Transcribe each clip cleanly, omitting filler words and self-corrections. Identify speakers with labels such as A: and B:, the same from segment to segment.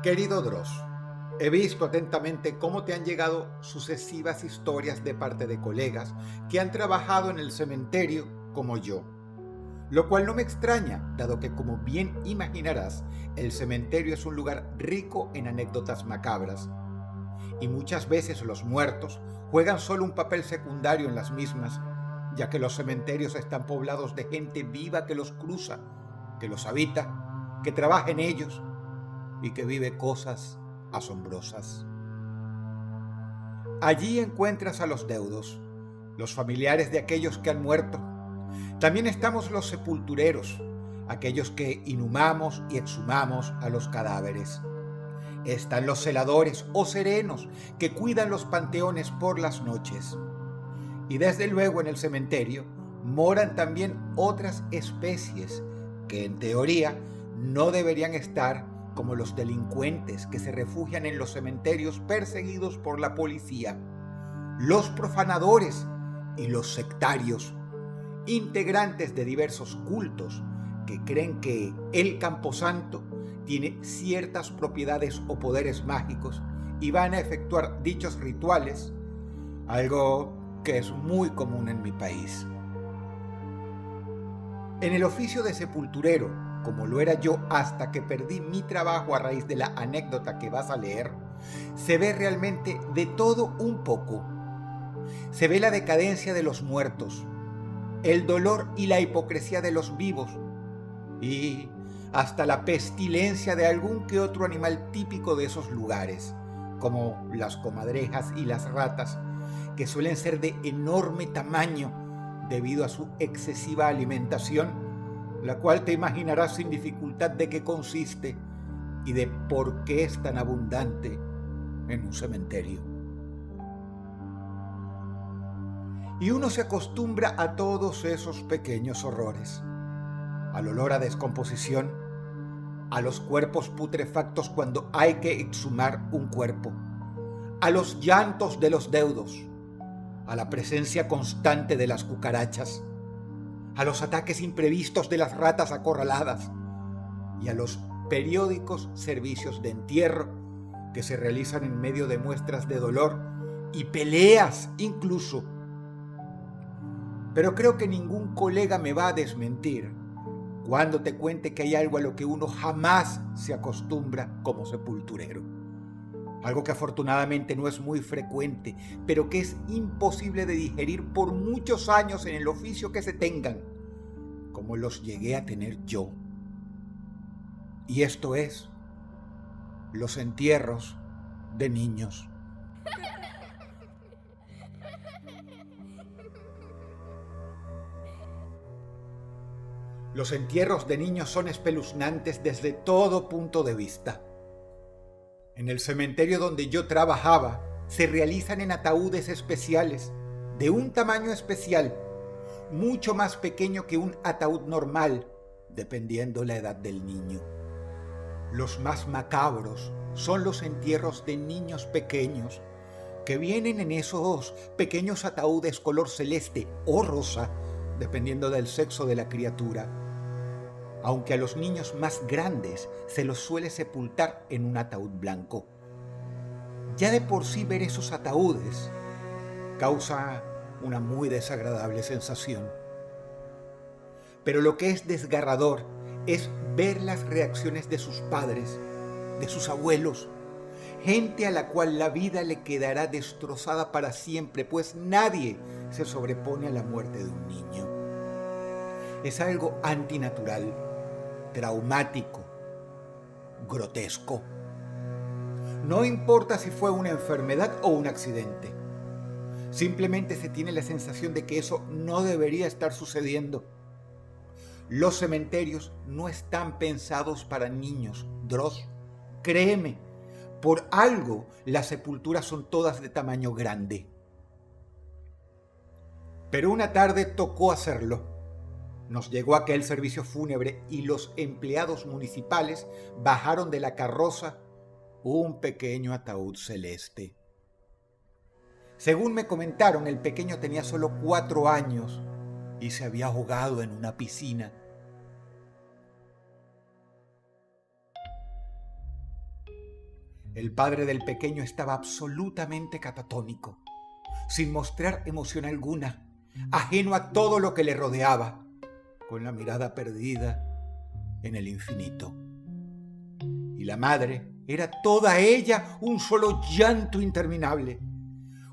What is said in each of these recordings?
A: Querido Dross, he visto atentamente cómo te han llegado sucesivas historias de parte de colegas que han trabajado en el cementerio como yo, lo cual no me extraña, dado que, como bien imaginarás, el cementerio es un lugar rico en anécdotas macabras, y muchas veces los muertos juegan solo un papel secundario en las mismas, ya que los cementerios están poblados de gente viva que los cruza, que los habita, que trabaja en ellos y que vive cosas asombrosas. Allí encuentras a los deudos, los familiares de aquellos que han muerto. También estamos los sepultureros, aquellos que inhumamos y exhumamos a los cadáveres. Están los celadores o serenos que cuidan los panteones por las noches. Y desde luego en el cementerio moran también otras especies que en teoría no deberían estar, como los delincuentes que se refugian en los cementerios perseguidos por la policía, los profanadores y los sectarios, integrantes de diversos cultos que creen que el camposanto tiene ciertas propiedades o poderes mágicos y van a efectuar dichos rituales, algo que es muy común en mi país. En el oficio de sepulturero, como lo era yo hasta que perdí mi trabajo a raíz de la anécdota que vas a leer, se ve realmente de todo un poco. Se ve la decadencia de los muertos, el dolor y la hipocresía de los vivos, y hasta la pestilencia de algún que otro animal típico de esos lugares, como las comadrejas y las ratas, que suelen ser de enorme tamaño debido a su excesiva alimentación, la cual te imaginarás sin dificultad de qué consiste y de por qué es tan abundante en un cementerio. Y uno se acostumbra a todos esos pequeños horrores, al olor a descomposición, a los cuerpos putrefactos cuando hay que exhumar un cuerpo, a los llantos de los deudos, a la presencia constante de las cucarachas, a los ataques imprevistos de las ratas acorraladas y a los periódicos servicios de entierro que se realizan en medio de muestras de dolor y peleas incluso. Pero creo que ningún colega me va a desmentir cuando te cuente que hay algo a lo que uno jamás se acostumbra como sepulturero. Algo que afortunadamente no es muy frecuente, pero que es imposible de digerir por muchos años en el oficio que se tengan, como los llegué a tener yo. Y esto es los entierros de niños. Los entierros de niños son espeluznantes desde todo punto de vista. En el cementerio donde yo trabajaba, se realizan en ataúdes especiales, de un tamaño especial, mucho más pequeño que un ataúd normal, dependiendo la edad del niño. Los más macabros son los entierros de niños pequeños, que vienen en esos pequeños ataúdes color celeste o rosa, dependiendo del sexo de la criatura, aunque a los niños más grandes se los suele sepultar en un ataúd blanco. Ya de por sí ver esos ataúdes causa una muy desagradable sensación. Pero lo que es desgarrador es ver las reacciones de sus padres, de sus abuelos, gente a la cual la vida le quedará destrozada para siempre, pues nadie se sobrepone a la muerte de un niño. Es algo antinatural, traumático, grotesco. No importa si fue una enfermedad o un accidente. Simplemente se tiene la sensación de que eso no debería estar sucediendo. Los cementerios no están pensados para niños, Dross. Créeme, por algo las sepulturas son todas de tamaño grande. Pero una tarde tocó hacerlo. Nos llegó aquel servicio fúnebre y los empleados municipales bajaron de la carroza un pequeño ataúd celeste. Según me comentaron, el pequeño tenía solo 4 años y se había ahogado en una piscina. El padre del pequeño estaba absolutamente catatónico, sin mostrar emoción alguna, ajeno a todo lo que le rodeaba, con la mirada perdida en el infinito. Y la madre era toda ella un solo llanto interminable,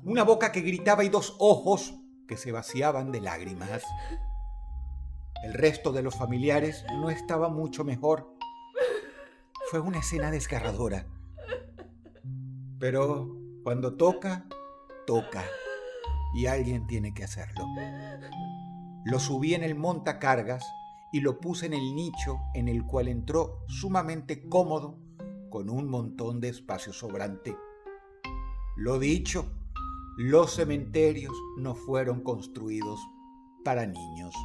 A: una boca que gritaba y dos ojos que se vaciaban de lágrimas. El resto de los familiares no estaba mucho mejor. Fue una escena desgarradora. Pero cuando toca, toca. Y alguien tiene que hacerlo. Lo subí en el montacargas y lo puse en el nicho en el cual entró sumamente cómodo con un montón de espacio sobrante. Lo dicho, los cementerios no fueron construidos para niños.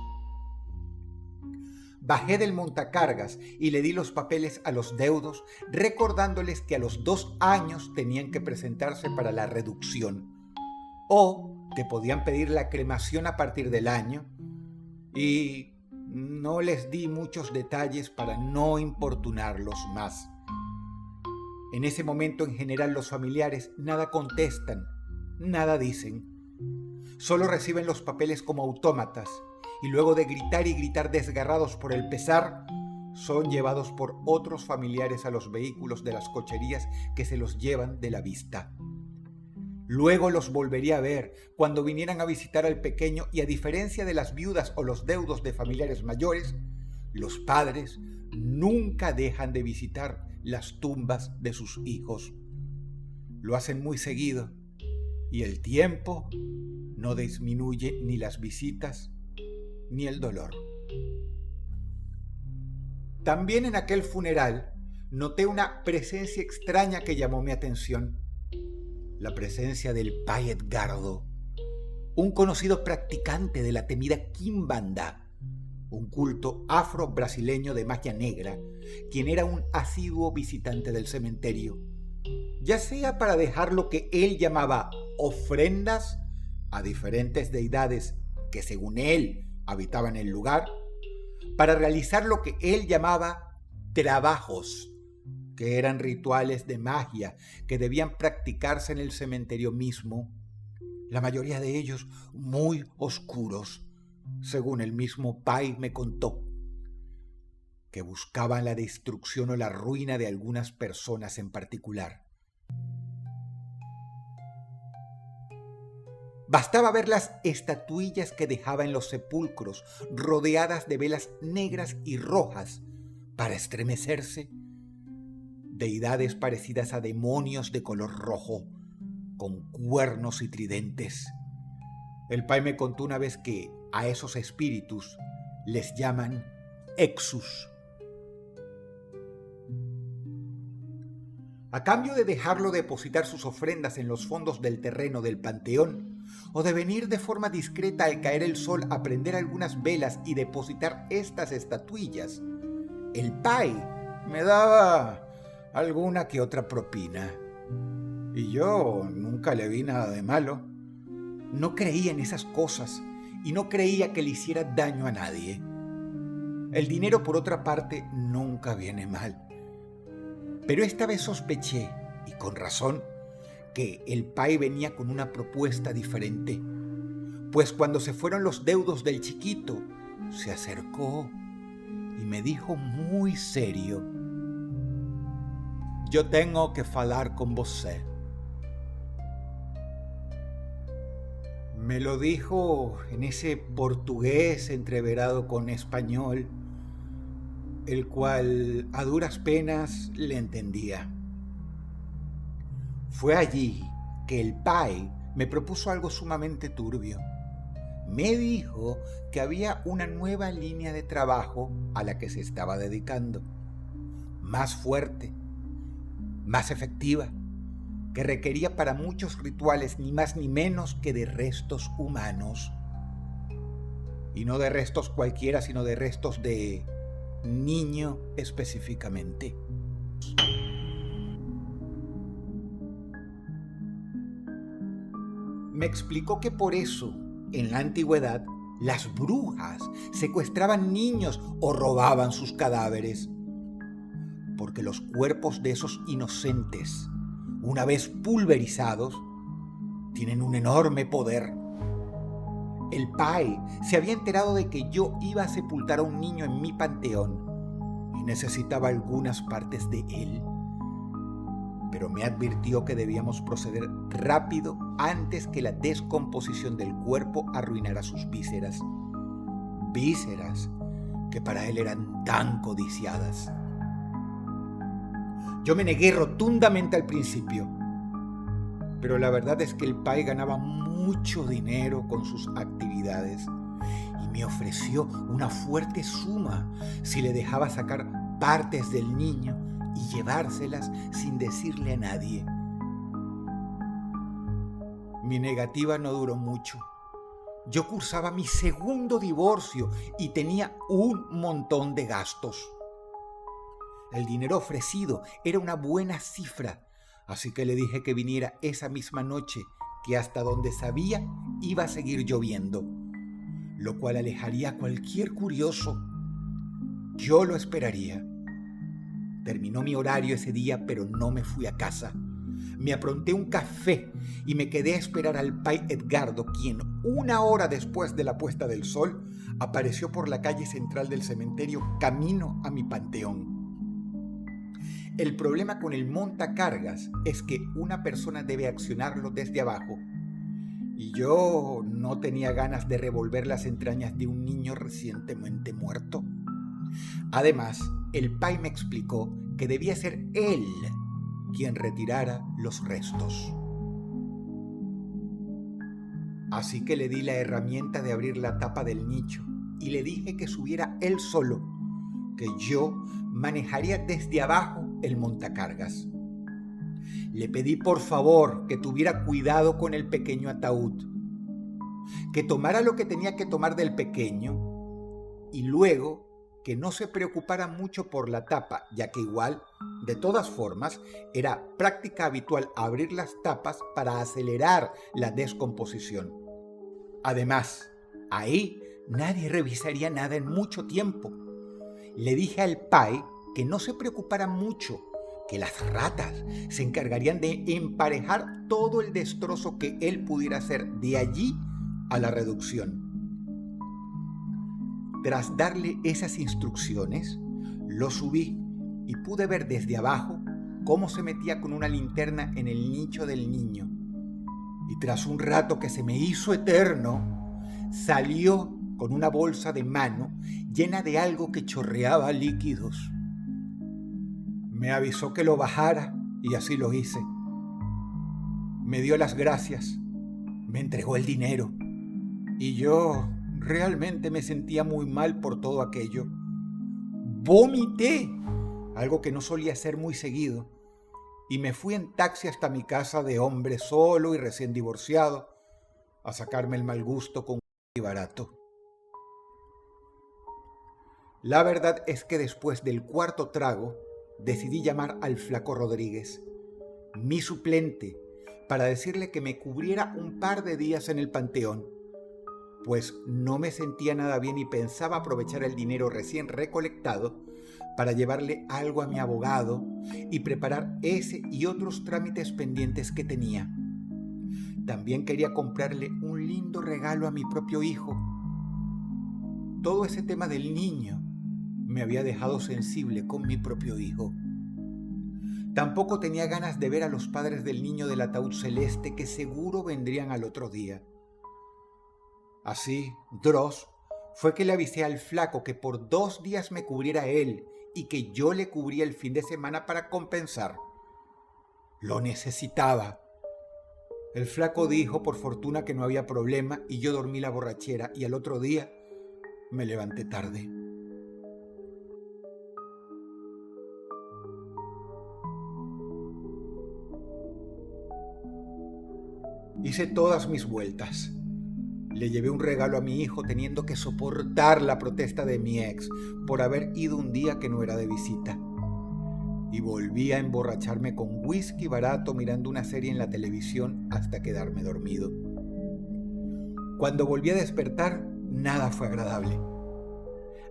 A: Bajé del montacargas y le di los papeles a los deudos, recordándoles que a los 2 años tenían que presentarse para la reducción o que podían pedir la cremación a partir del año, y no les di muchos detalles para no importunarlos más. En ese momento, en general, los familiares nada contestan, nada dicen. Solo reciben los papeles como autómatas y luego de gritar y gritar desgarrados por el pesar, son llevados por otros familiares a los vehículos de las cocherías que se los llevan de la vista. Luego los volvería a ver cuando vinieran a visitar al pequeño, y a diferencia de las viudas o los deudos de familiares mayores, los padres nunca dejan de visitar las tumbas de sus hijos. Lo hacen muy seguido y el tiempo no disminuye ni las visitas ni el dolor. También en aquel funeral noté una presencia extraña que llamó mi atención. La presencia del Pai Edgardo, un conocido practicante de la temida Quimbanda, un culto afro-brasileño de magia negra, quien era un asiduo visitante del cementerio, ya sea para dejar lo que él llamaba ofrendas a diferentes deidades que según él habitaban el lugar, para realizar lo que él llamaba trabajos, que eran rituales de magia que debían practicarse en el cementerio mismo, la mayoría de ellos muy oscuros, según el mismo Pai me contó, que buscaban la destrucción o la ruina de algunas personas en particular. Bastaba ver las estatuillas que dejaba en los sepulcros, rodeadas de velas negras y rojas, para estremecerse. Deidades parecidas a demonios de color rojo, con cuernos y tridentes. El Pai me contó una vez que a esos espíritus les llaman Exus. A cambio de dejarlo depositar sus ofrendas en los fondos del terreno del panteón, o de venir de forma discreta al caer el sol a prender algunas velas y depositar estas estatuillas, el Pai me daba alguna que otra propina. Y yo nunca le vi nada de malo. No creía en esas cosas y no creía que le hiciera daño a nadie. El dinero, por otra parte, nunca viene mal. Pero esta vez sospeché, y con razón, que el Pai venía con una propuesta diferente, pues cuando se fueron los deudos del chiquito, se acercó y me dijo muy serio: «Yo tengo que falar con você». Me lo dijo en ese portugués entreverado con español, el cual a duras penas le entendía. Fue allí que el Pai me propuso algo sumamente turbio. Me dijo que había una nueva línea de trabajo a la que se estaba dedicando, más fuerte, más efectiva, que requería para muchos rituales ni más ni menos que de restos humanos. Y no de restos cualquiera, sino de restos de niño específicamente. Me explicó que por eso, en la antigüedad, las brujas secuestraban niños o robaban sus cadáveres, porque los cuerpos de esos inocentes una vez pulverizados, tienen un enorme poder. El pai se había enterado de que yo iba a sepultar a un niño en mi panteón y necesitaba algunas partes de él, pero me advirtió que debíamos proceder rápido antes que la descomposición del cuerpo arruinara sus vísceras. Vísceras que para él eran tan codiciadas. Yo me negué rotundamente al principio, pero la verdad es que el pai ganaba mucho dinero con sus actividades y me ofreció una fuerte suma si le dejaba sacar partes del niño y llevárselas sin decirle a nadie. Mi negativa no duró mucho. Yo cursaba mi segundo divorcio y tenía un montón de gastos. El dinero ofrecido era una buena cifra, así que le dije que viniera esa misma noche, que hasta donde sabía iba a seguir lloviendo, lo cual alejaría a cualquier curioso. Yo lo esperaría. Terminó mi horario ese día, pero no me fui a casa. Me apronté un café y me quedé a esperar al pai Edgardo, quien 1 hora después de la puesta del sol apareció por la calle central del cementerio camino a mi panteón. El problema con el montacargas es que una persona debe accionarlo desde abajo, y yo no tenía ganas de revolver las entrañas de un niño recientemente muerto. Además, el pai me explicó que debía ser él quien retirara los restos. Así que le di la herramienta de abrir la tapa del nicho y le dije que subiera él solo, que yo manejaría desde abajo el montacargas. Le pedí por favor que tuviera cuidado con el pequeño ataúd, que tomara lo que tenía que tomar del pequeño y luego que no se preocupara mucho por la tapa, ya que igual, de todas formas, era práctica habitual abrir las tapas para acelerar la descomposición. Además, ahí nadie revisaría nada en mucho tiempo. Le dije al pai que no se preocupara mucho, que las ratas se encargarían de emparejar todo el destrozo que él pudiera hacer de allí a la reducción. Tras darle esas instrucciones, lo subí y pude ver desde abajo cómo se metía con una linterna en el nicho del niño. Y tras un rato que se me hizo eterno, salió con una bolsa de mano llena de algo que chorreaba líquidos. Me avisó que lo bajara y así lo hice. Me dio las gracias, me entregó el dinero y yo realmente me sentía muy mal por todo aquello. Vomité, algo que no solía hacer muy seguido, y me fui en taxi hasta mi casa de hombre solo y recién divorciado a sacarme el mal gusto con un barato. La verdad es que después del 4.º trago decidí llamar al flaco Rodríguez, mi suplente, para decirle que me cubriera un par de días en el panteón, pues no me sentía nada bien y pensaba aprovechar el dinero recién recolectado para llevarle algo a mi abogado y preparar ese y otros trámites pendientes que tenía. También quería comprarle un lindo regalo a mi propio hijo. Todo ese tema del niño me había dejado sensible con mi propio hijo. Tampoco tenía ganas de ver a los padres del niño del ataúd celeste que seguro vendrían al otro día. Así, Dross, fue que le avisé al flaco que por 2 días me cubriera él y que yo le cubría el fin de semana para compensar. Lo necesitaba. El flaco dijo por fortuna que no había problema y yo dormí la borrachera y al otro día me levanté tarde. Hice todas mis vueltas. Le llevé un regalo a mi hijo teniendo que soportar la protesta de mi ex por haber ido un día que no era de visita. Y volví a emborracharme con whisky barato mirando una serie en la televisión hasta quedarme dormido. Cuando volví a despertar, nada fue agradable.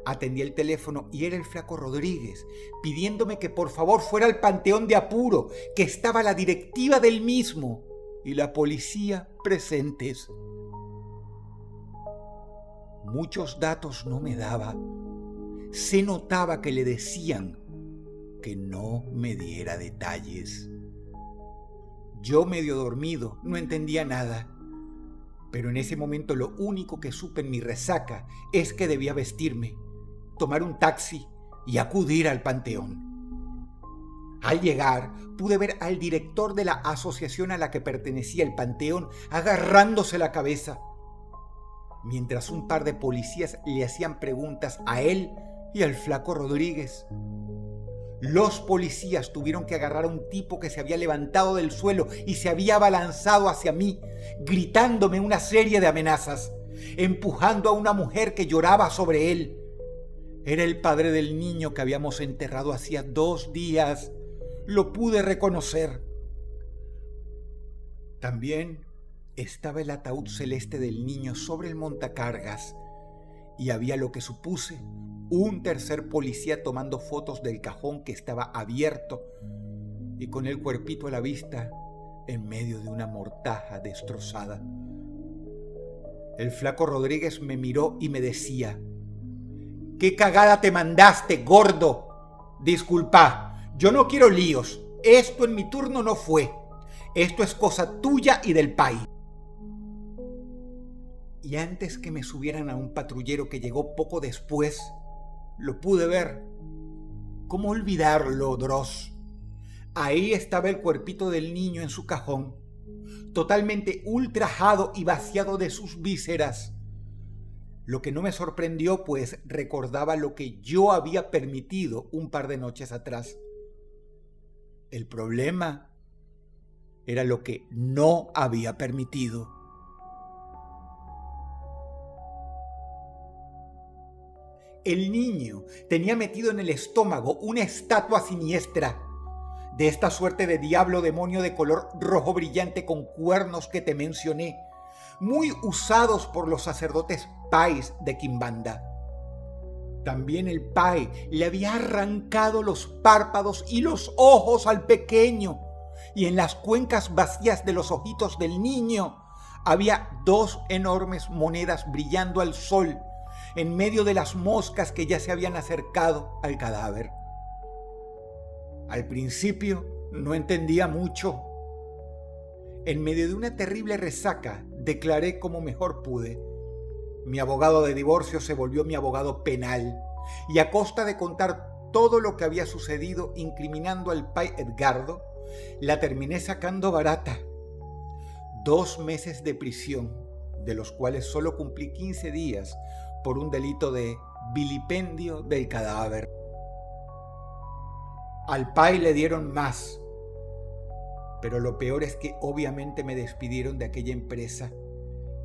A: Atendí el teléfono y era el Flaco Rodríguez, pidiéndome que por favor fuera al Panteón de Apuro, que estaba la directiva del mismo y la policía presentes. Muchos datos no me daba. Se notaba que le decían que no me diera detalles. Yo, medio dormido, no entendía nada, pero en ese momento lo único que supe en mi resaca es que debía vestirme, tomar un taxi y acudir al panteón. Al llegar, pude ver al director de la asociación a la que pertenecía el panteón agarrándose la cabeza, mientras un par de policías le hacían preguntas a él y al Flaco Rodríguez. Los policías tuvieron que agarrar a un tipo que se había levantado del suelo y se había abalanzado hacia mí, gritándome una serie de amenazas, empujando a una mujer que lloraba sobre él. Era el padre del niño que habíamos enterrado hacía 2 días. Lo pude reconocer. También estaba el ataúd celeste del niño sobre el montacargas y había, lo que supuse, un tercer policía tomando fotos del cajón que estaba abierto y con el cuerpito a la vista en medio de una mortaja destrozada. El Flaco Rodríguez me miró y me decía: «¿Qué cagada te mandaste, gordo? Disculpa, yo no quiero líos. Esto en mi turno no fue. Esto es cosa tuya y del país». Y antes que me subieran a un patrullero que llegó poco después, lo pude ver. ¿Cómo olvidarlo, Dross? Ahí estaba el cuerpito del niño en su cajón, totalmente ultrajado y vaciado de sus vísceras. Lo que no me sorprendió, pues recordaba lo que yo había permitido un par de noches atrás. El problema era lo que no había permitido. El niño tenía metido en el estómago una estatua siniestra, de esta suerte de diablo demonio de color rojo brillante con cuernos que te mencioné, muy usados por los sacerdotes pais de Quimbanda. También el pai le había arrancado los párpados y los ojos al pequeño, y en las cuencas vacías de los ojitos del niño había 2 enormes monedas brillando al sol, en medio de las moscas que ya se habían acercado al cadáver. Al principio no entendía mucho. En medio de una terrible resaca, declaré como mejor pude. Mi abogado de divorcio se volvió mi abogado penal, y a costa de contar todo lo que había sucedido incriminando al pai Edgardo, la terminé sacando barata. 2 meses de prisión, de los cuales solo cumplí 15 días por un delito de vilipendio del cadáver. Al pai le dieron más, pero lo peor es que obviamente me despidieron de aquella empresa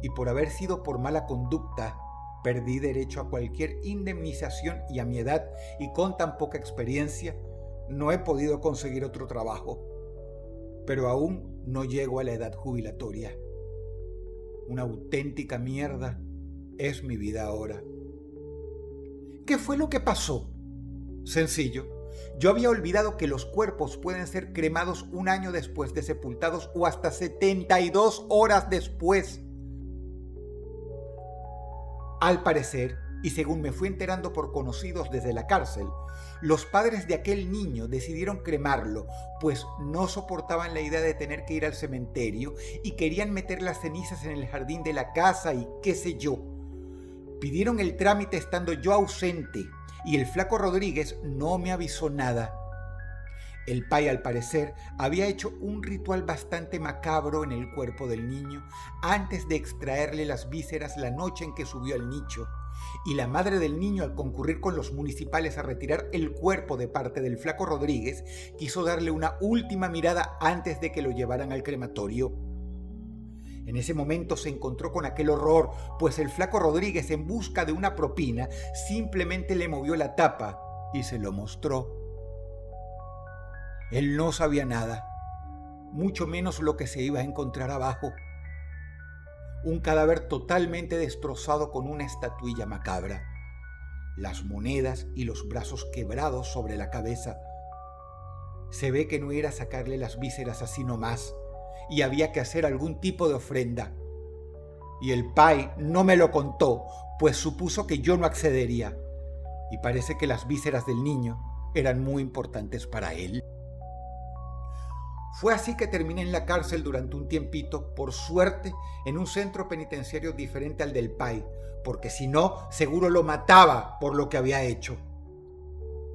A: y por haber sido por mala conducta perdí derecho a cualquier indemnización y a mi edad y con tan poca experiencia no he podido conseguir otro trabajo, pero aún no llego a la edad jubilatoria. Una auténtica mierda es mi vida ahora. ¿Qué fue lo que pasó? Sencillo. Yo había olvidado que los cuerpos pueden ser cremados 1 año después de sepultados o hasta 72 horas después. Al parecer, y según me fui enterando por conocidos desde la cárcel, los padres de aquel niño decidieron cremarlo, pues no soportaban la idea de tener que ir al cementerio y querían meter las cenizas en el jardín de la casa y qué sé yo. Pidieron el trámite estando yo ausente y el Flaco Rodríguez no me avisó nada. El pai, al parecer, había hecho un ritual bastante macabro en el cuerpo del niño antes de extraerle las vísceras la noche en que subió al nicho, y la madre del niño, al concurrir con los municipales a retirar el cuerpo de parte del Flaco Rodríguez, quiso darle una última mirada antes de que lo llevaran al crematorio. En ese momento se encontró con aquel horror, pues el Flaco Rodríguez, en busca de una propina, simplemente le movió la tapa y se lo mostró. Él no sabía nada, mucho menos lo que se iba a encontrar abajo. Un cadáver totalmente destrozado con una estatuilla macabra. las monedas y los brazos quebrados sobre la cabeza. Se ve que no era sacarle las vísceras así nomás, y había que hacer algún tipo de ofrenda. Y el pai no me lo contó, pues supuso que yo no accedería, y parece que las vísceras del niño eran muy importantes para él. Fue así que terminé en la cárcel durante un tiempito, por suerte en un centro penitenciario diferente al del pai, porque si no, seguro lo mataba por lo que había hecho.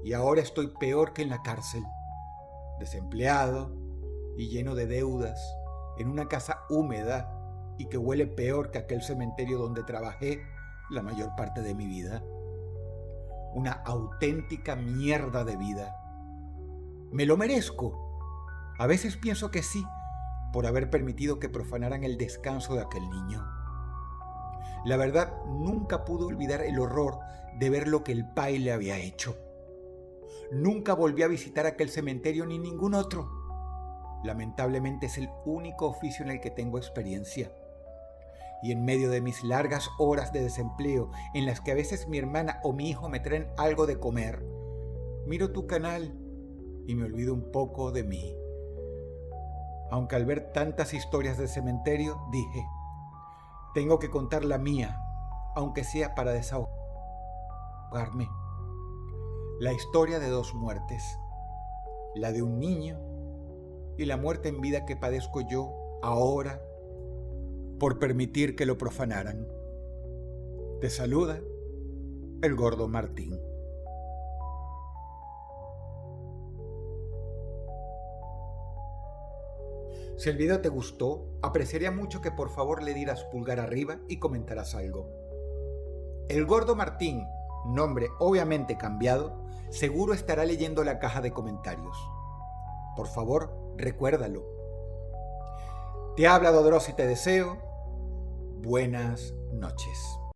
A: Y ahora estoy peor que en la cárcel, desempleado y lleno de deudas, en una casa húmeda y que huele peor que aquel cementerio donde trabajé la mayor parte de mi vida. Una auténtica mierda de vida. ¿Me lo merezco? A veces pienso que sí, por haber permitido que profanaran el descanso de aquel niño. La verdad, nunca pude olvidar el horror de ver lo que el pai le había hecho. Nunca volví a visitar aquel cementerio ni ningún otro. Lamentablemente es el único oficio en el que tengo experiencia. Y en medio de mis largas horas de desempleo, en las que a veces mi hermana o mi hijo me traen algo de comer, miro tu canal y me olvido un poco de mí. Aunque al ver tantas historias de cementerio, dije, tengo que contar la mía, aunque sea para desahogarme. La historia de 2 muertes, la de un niño y la muerte en vida que padezco yo ahora por permitir que lo profanaran. Te saluda el Gordo Martín. Si el video te gustó, apreciaría mucho que por favor le dieras pulgar arriba y comentaras algo. El Gordo Martín, nombre obviamente cambiado, seguro estará leyendo la caja de comentarios. Por favor, recuérdalo. Te habla Dodros y te deseo buenas noches.